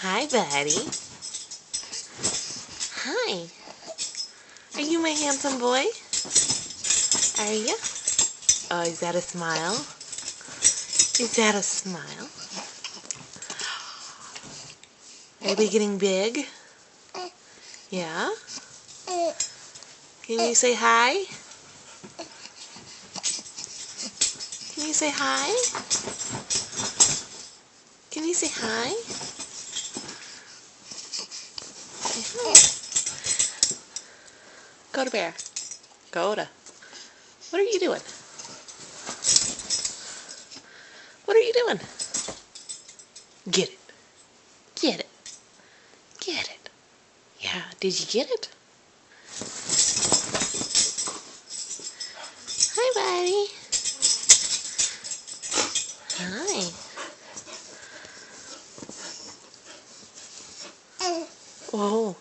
Hi, buddy. Hi. Are you my handsome boy? Are you? Oh, is that a smile? Is that a smile? Are we getting big? Yeah? Can you say hi? Can you say hi? Can you say hi? Say hi. Go to bear. Go to. What are you doing? What are you doing? Get it. Get it. Get it. Yeah, did you get it? Hi, buddy. Hi. Whoa.